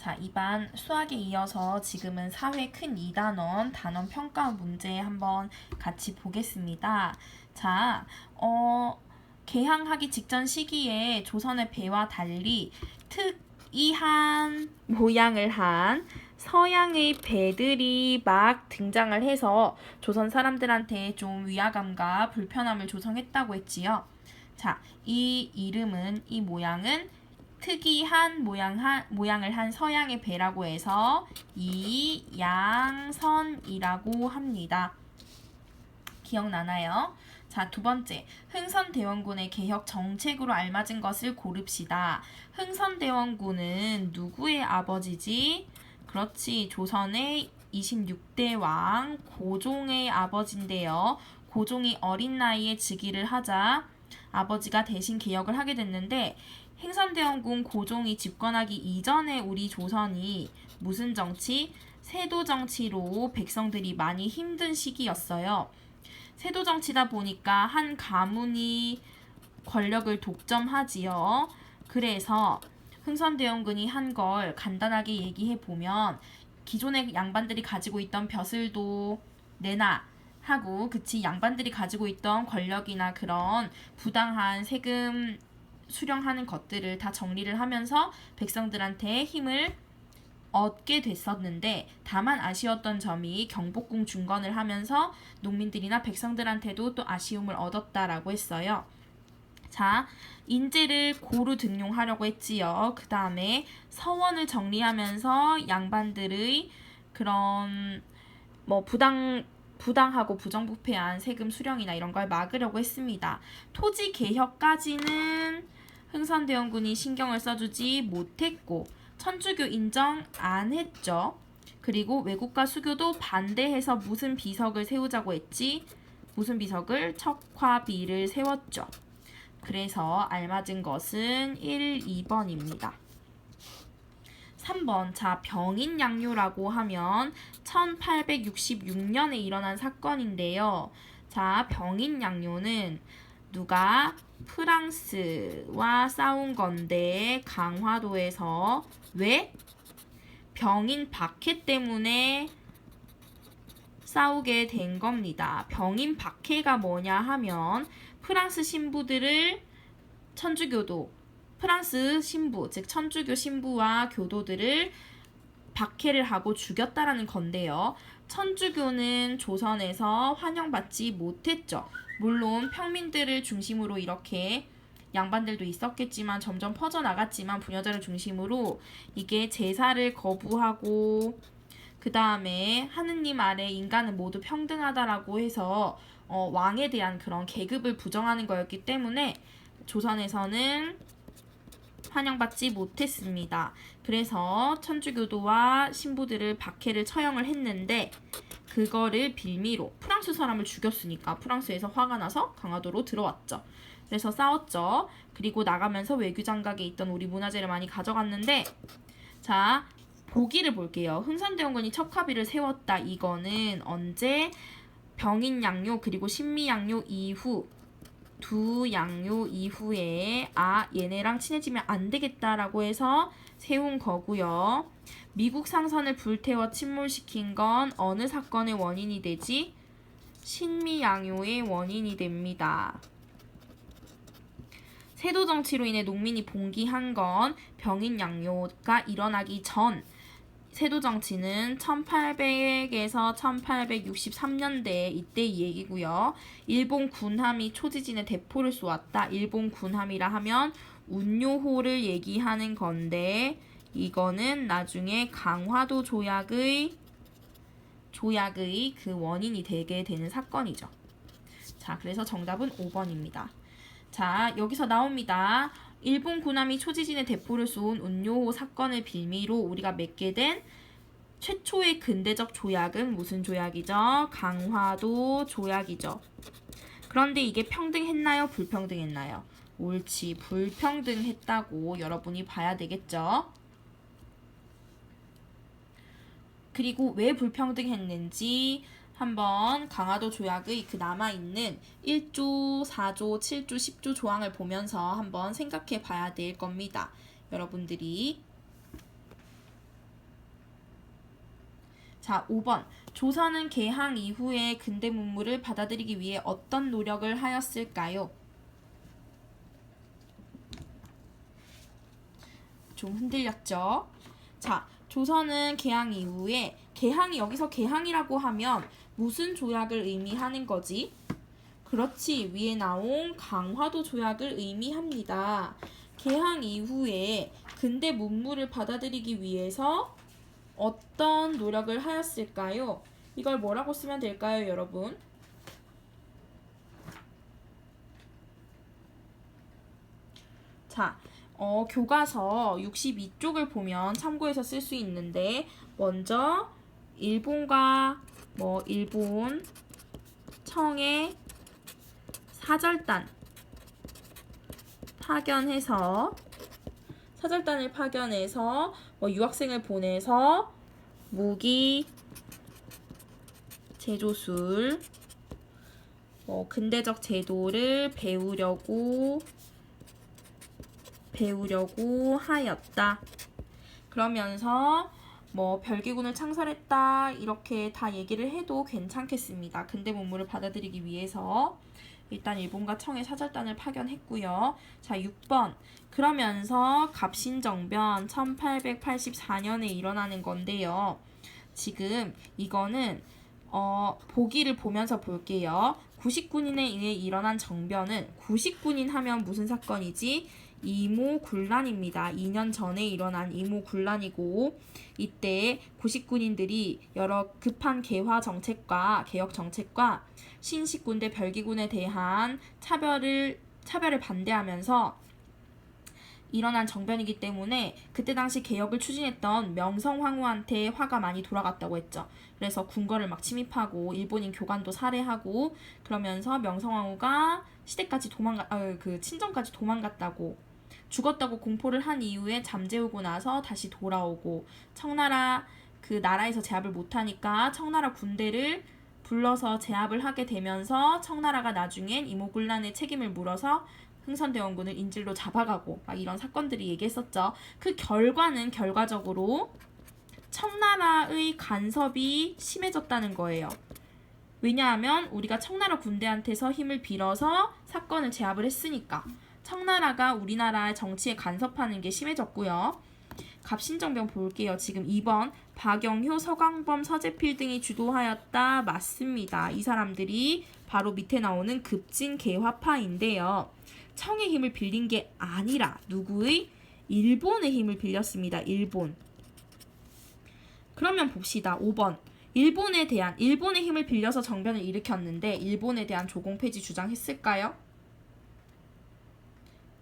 자, 이반 수학에 이어서 지금은 사회 큰 2단원 단원 평가 문제 한번 같이 보겠습니다. 자, 개항하기 직전 시기에 조선의 배와 달리 특이한 모양을 한 서양의 배들이 막 등장을 해서 조선 사람들한테 좀 위화감과 불편함을 조성했다고 했지요. 자, 이 모양은 특이한 모양을 한 서양의 배라고 해서 이양선이라고 합니다. 기억나나요? 자, 두 번째, 흥선대원군의 개혁 정책으로 알맞은 것을 고릅시다. 흥선대원군은 누구의 아버지지? 그렇지, 조선의 26대 왕 고종의 아버지인데요. 고종이 어린 나이에 즉위를 하자 아버지가 대신 개혁을 하게 됐는데, 흥선대원군 고종이 집권하기 이전에 우리 조선이 무슨 정치? 세도 정치로 백성들이 많이 힘든 시기였어요. 세도 정치다 보니까 한 가문이 권력을 독점하지요. 그래서 흥선대원군이 한 걸 간단하게 얘기해 보면, 기존의 양반들이 가지고 있던 벼슬도 내놔 하고, 그치, 양반들이 가지고 있던 권력이나 그런 부당한 세금 수령하는 것들을 다 정리를 하면서 백성들한테 힘을 얻게 됐었는데, 다만 아쉬웠던 점이 경복궁 중건을 하면서 농민들이나 백성들한테도 또 아쉬움을 얻었다라고 했어요. 자, 인재를 고루 등용하려고 했지요. 그 다음에 서원을 정리하면서 양반들의 그런 부당하고 부정부패한 세금 수령이나 이런 걸 막으려고 했습니다. 토지 개혁까지는 흥선대원군이 신경을 써주지 못했고 천주교 인정 안 했죠. 그리고 외국과 수교도 반대해서 무슨 비석을 세우자고 했지? 무슨 비석을? 척화비를 세웠죠. 그래서 알맞은 것은 1, 2번입니다. 3번, 자, 병인양요라고 하면 1866년에 일어난 사건인데요. 자, 병인양요는 누가? 프랑스와 싸운 건데, 강화도에서. 왜? 병인 박해 때문에 싸우게 된 겁니다. 병인 박해가 뭐냐 하면 프랑스 신부들을 프랑스 신부, 즉 천주교 신부와 교도들을 박해를 하고 죽였다라는 건데요. 천주교는 조선에서 환영받지 못했죠. 물론 평민들을 중심으로 이렇게 양반들도 있었겠지만 점점 퍼져나갔지만 부녀자를 중심으로 이게 제사를 거부하고, 그 다음에 하느님 아래 인간은 모두 평등하다라고 해서 왕에 대한 그런 계급을 부정하는 거였기 때문에 조선에서는 환영받지 못했습니다. 그래서 천주교도와 신부들을 박해를 처형을 했는데, 그거를 빌미로 프랑스 사람을 죽였으니까 프랑스에서 화가 나서 강화도로 들어왔죠. 그래서 싸웠죠. 그리고 나가면서 외교장각에 있던 우리 문화재를 많이 가져갔는데, 자, 보기를 볼게요. 흥선대원군이 척화비를 세웠다. 이거는 언제? 병인양요 그리고 신미양요 이후, 두 양요 이후에 얘네랑 친해지면 안 되겠다라고 해서 세운 거고요. 미국 상선을 불태워 침몰시킨 건 어느 사건의 원인이 되지? 신미양요의 원인이 됩니다. 세도 정치로 인해 농민이 봉기한 건 병인양요가 일어나기 전, 세도 정치는 1800에서 1863년대 이때 이 얘기고요. 일본 군함이 초지진에 대포를 쏘았다. 일본 군함이라 하면 운요호를 얘기하는 건데, 이거는 나중에 강화도 조약의 그 원인이 되게 되는 사건이죠. 자, 그래서 정답은 5번입니다. 자, 여기서 나옵니다. 일본 군함이 초지진에 대포를 쏜 운요호 사건을 빌미로 우리가 맺게 된 최초의 근대적 조약은 무슨 조약이죠? 강화도 조약이죠. 그런데 이게 평등했나요? 불평등했나요? 옳지, 불평등했다고 여러분이 봐야 되겠죠? 그리고 왜 불평등했는지 한번 강화도 조약의 그 남아있는 1조, 4조, 7조, 10조 조항을 보면서 한번 생각해 봐야 될 겁니다. 여러분들이 자, 5번. 조선은 개항 이후에 근대 문물을 받아들이기 위해 어떤 노력을 하였을까요? 좀 흔들렸죠? 자, 조선은 개항 이후에 여기서 개항이라고 하면 무슨 조약을 의미하는 거지? 그렇지, 위에 나온 강화도 조약을 의미합니다. 개항 이후에 근대 문물을 받아들이기 위해서 어떤 노력을 하였을까요? 이걸 뭐라고 쓰면 될까요, 여러분? 자, 교과서 62쪽을 보면 참고해서 쓸 수 있는데, 먼저 일본과 일본 청의 사절단을 파견해서 유학생을 보내서 무기, 제조술, 근대적 제도를 배우려고 하였다. 그러면서 별기군을 창설했다 이렇게 다 얘기를 해도 괜찮겠습니다. 근대 문물을 받아들이기 위해서 일단 일본과 청의 사절단을 파견했고요. 자, 6번. 그러면서 갑신정변 1884년에 일어나는 건데요. 지금 이거는 보기를 보면서 볼게요. 90군인에 의해 일어난 정변은 90군인 하면 무슨 사건이지? 이모군란입니다. 2년 전에 일어난 이모군란이고 이때 90군인들이 여러 급한 개혁 정책과 신식군대 별기군에 대한 차별을 반대하면서 일어난 정변이기 때문에 그때 당시 개혁을 추진했던 명성황후한테 화가 많이 돌아갔다고 했죠. 그래서 궁궐을 막 침입하고 일본인 교관도 살해하고 그러면서 명성황후가 친정까지 도망갔다고 죽었다고 공포를 한 이후에 잠재우고 나서 다시 돌아오고 나라에서 제압을 못하니까 청나라 군대를 불러서 제압을 하게 되면서 청나라가 나중엔 이모군란의 책임을 물어서 흥선대원군을 인질로 잡아가고 막 이런 사건들이 얘기했었죠. 그 결과는 결과적으로 청나라의 간섭이 심해졌다는 거예요. 왜냐하면 우리가 청나라 군대한테서 힘을 빌어서 사건을 제압을 했으니까 청나라가 우리나라 정치에 간섭하는 게 심해졌고요. 갑신정변 볼게요. 지금 2번 박영효, 서광범, 서재필 등이 주도하였다. 맞습니다. 이 사람들이 바로 밑에 나오는 급진개화파인데요. 청의 힘을 빌린 게 아니라 누구의? 일본의 힘을 빌렸습니다. 일본. 그러면 봅시다. 5번. 일본의 힘을 빌려서 정변을 일으켰는데 일본에 대한 조공 폐지 주장했을까요?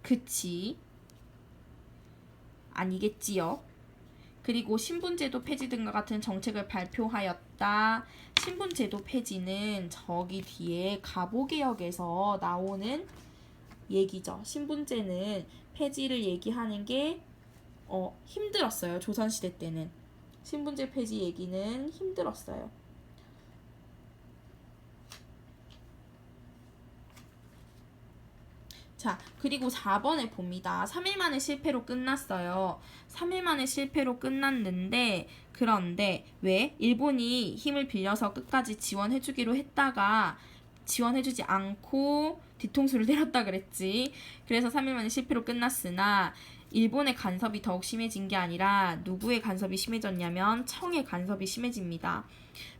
그치. 아니겠지요. 그리고 신분제도 폐지 등과 같은 정책을 발표하였다. 신분제도 폐지는 저기 뒤에 갑오개혁에서 나오는 얘기죠. 신분제는 폐지를 얘기하는 게 힘들었어요. 조선시대 때는. 신분제 폐지 얘기는 힘들었어요. 자, 그리고 4번에 봅니다. 3일 만에 실패로 끝났어요. 3일 만에 실패로 끝났는데 그런데 왜? 일본이 힘을 빌려서 끝까지 지원해주기로 했다가 지원해주지 않고 뒤통수를 때렸다 그랬지. 그래서 3일 만에 실패로 끝났으나 일본의 간섭이 더욱 심해진 게 아니라 누구의 간섭이 심해졌냐면 청의 간섭이 심해집니다.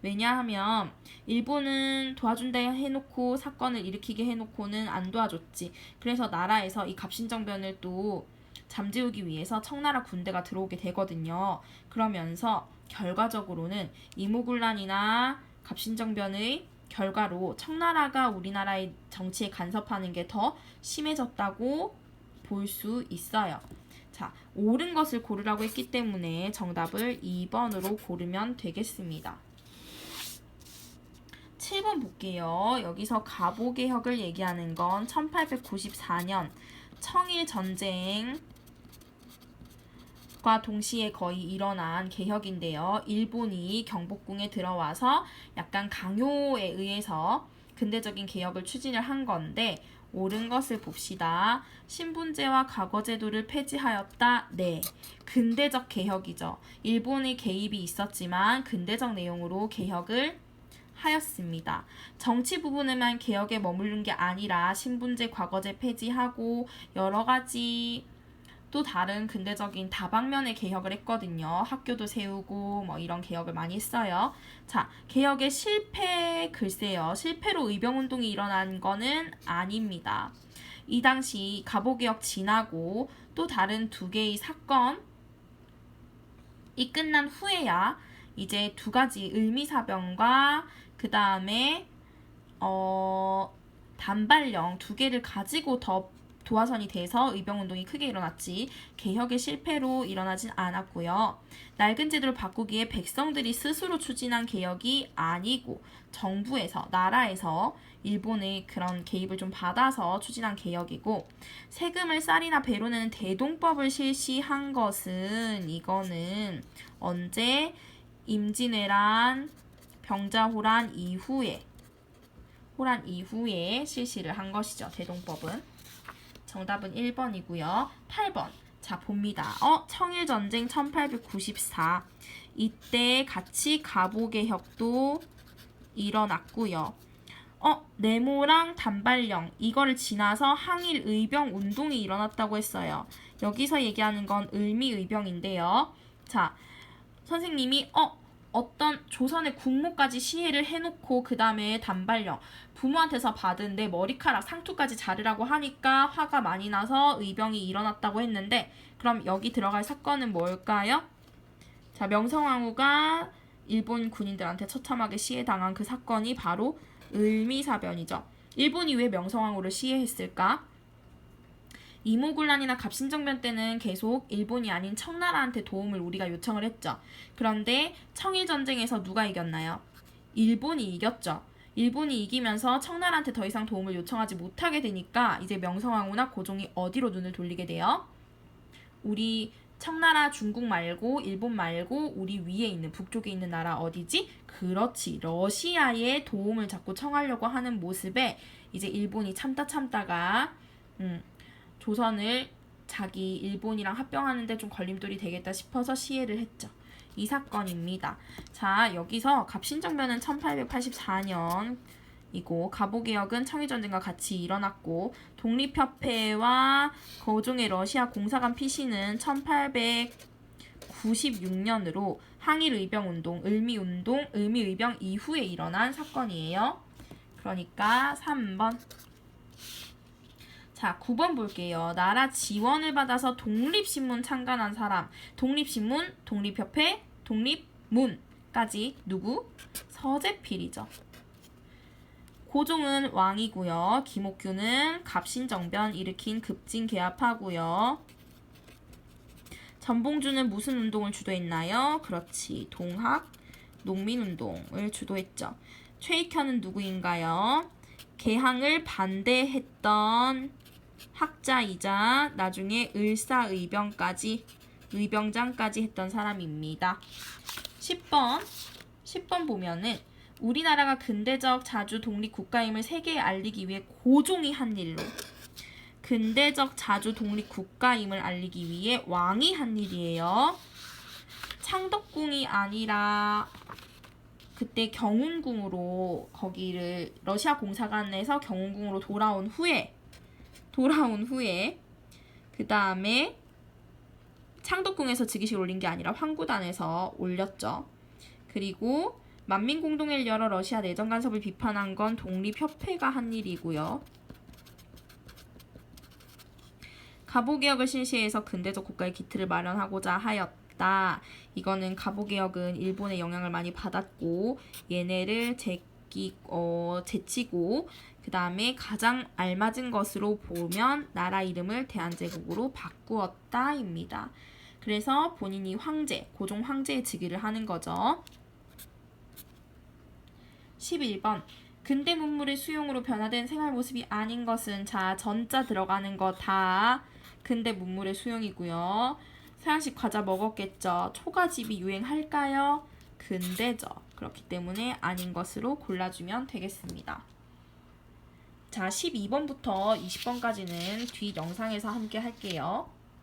왜냐하면 일본은 도와준다 해놓고 사건을 일으키게 해놓고는 안 도와줬지. 그래서 나라에서 이 갑신정변을 또 잠재우기 위해서 청나라 군대가 들어오게 되거든요. 그러면서 결과적으로는 이모군란이나 갑신정변의 결과로 청나라가 우리나라의 정치에 간섭하는 게 더 심해졌다고 볼 수 있어요. 자, 옳은 것을 고르라고 했기 때문에 정답을 2번으로 고르면 되겠습니다. 7번 볼게요. 여기서 갑오개혁을 얘기하는 건 1894년 청일전쟁과 동시에 거의 일어난 개혁인데요. 일본이 경복궁에 들어와서 약간 강요에 의해서 근대적인 개혁을 추진을 한 건데 옳은 것을 봅시다. 신분제와 과거제도를 폐지하였다. 네. 근대적 개혁이죠. 일본의 개입이 있었지만 근대적 내용으로 개혁을 하였습니다. 정치 부분에만 개혁에 머무른 게 아니라 신분제, 과거제 폐지하고 여러 가지 또 다른 근대적인 다방면의 개혁을 했거든요. 학교도 세우고 뭐 이런 개혁을 많이 했어요. 자, 개혁의 실패, 글쎄요. 실패로 의병운동이 일어난 거는 아닙니다. 이 당시 갑오개혁 지나고 또 다른 두 개의 사건이 끝난 후에야 이제 두 가지 을미사병과 그 다음에 단발령 두 개를 가지고 더 도화선이 돼서 의병운동이 크게 일어났지 개혁의 실패로 일어나진 않았고요. 낡은 제도를 바꾸기에 백성들이 스스로 추진한 개혁이 아니고 정부에서, 나라에서 일본의 그런 개입을 좀 받아서 추진한 개혁이고 세금을 쌀이나 배로 내는 대동법을 실시한 것은 이거는 언제? 임진왜란, 병자호란 이후에 실시를 한 것이죠. 대동법은. 정답은 1번이고요. 8번. 자, 봅니다. 청일전쟁 1894. 이때 같이 갑오개혁도 일어났고요. 네모랑 단발령 이거를 지나서 항일 의병 운동이 일어났다고 했어요. 여기서 얘기하는 건 을미의병인데요. 자, 선생님이 어떤 조선의 국모까지 시해를 해놓고 그 다음에 단발령 부모한테서 받은 내 머리카락 상투까지 자르라고 하니까 화가 많이 나서 의병이 일어났다고 했는데 그럼 여기 들어갈 사건은 뭘까요? 자, 명성황후가 일본 군인들한테 처참하게 시해당한 그 사건이 바로 을미사변이죠. 일본이 왜 명성황후를 시해했을까? 이모군란이나 갑신정변 때는 계속 일본이 아닌 청나라한테 도움을 우리가 요청을 했죠. 그런데 청일전쟁에서 누가 이겼나요? 일본이 이겼죠. 일본이 이기면서 청나라한테 더 이상 도움을 요청하지 못하게 되니까 이제 명성황후나 고종이 어디로 눈을 돌리게 돼요? 우리 청나라 중국 말고 일본 말고 우리 위에 있는 북쪽에 있는 나라 어디지? 그렇지. 러시아의 도움을 자꾸 청하려고 하는 모습에 이제 일본이 참다가 조선을 자기 일본이랑 합병하는데 좀 걸림돌이 되겠다 싶어서 시해를 했죠. 이 사건입니다. 자, 여기서 갑신정변은 1884년이고 갑오개혁은 청일전쟁과 같이 일어났고 독립협회와 고종의 러시아 공사관 피신은 1896년으로 항일의병운동, 을미운동, 을미의병 이후에 일어난 사건이에요. 그러니까 3번. 자, 9번 볼게요. 나라 지원을 받아서 독립신문 창간한 사람. 독립신문, 독립협회, 독립문까지 누구? 서재필이죠. 고종은 왕이고요. 김옥규는 갑신정변 일으킨 급진개합하고요. 전봉주는 무슨 운동을 주도했나요? 그렇지. 동학, 농민운동을 주도했죠. 최익현은 누구인가요? 개항을 반대했던 학자이자 나중에 의병장까지 했던 사람입니다. 10번 보면은 우리나라가 근대적 자주 독립 국가임을 세계에 알리기 위해 고종이 한 일로 근대적 자주 독립 국가임을 알리기 위해 왕이 한 일이에요. 창덕궁이 아니라 그때 경운궁으로 거기를 러시아 공사관에서 경운궁으로 돌아온 후에 그 다음에 창덕궁에서 즉위식 올린 게 아니라 황구단에서 올렸죠. 그리고 만민공동회를 열어 러시아 내정 간섭을 비판한 건 독립협회가 한 일이고요. 갑오개혁을 실시해서 근대적 국가의 기틀을 마련하고자 하였다. 이거는 갑오개혁은 일본의 영향을 많이 받았고 얘네를 제치고 그 다음에 가장 알맞은 것으로 보면 나라 이름을 대한제국으로 바꾸었다입니다. 그래서 본인이 고종 황제의 즉위를 하는 거죠. 11번. 근대 문물의 수용으로 변화된 생활 모습이 아닌 것은 자, 전자 들어가는 거 다 근대 문물의 수용이고요. 서양식 과자 먹었겠죠. 초가집이 유행할까요? 근대죠. 그렇기 때문에 아닌 것으로 골라주면 되겠습니다. 자, 12번부터 20번까지는 뒷 영상에서 함께 할게요.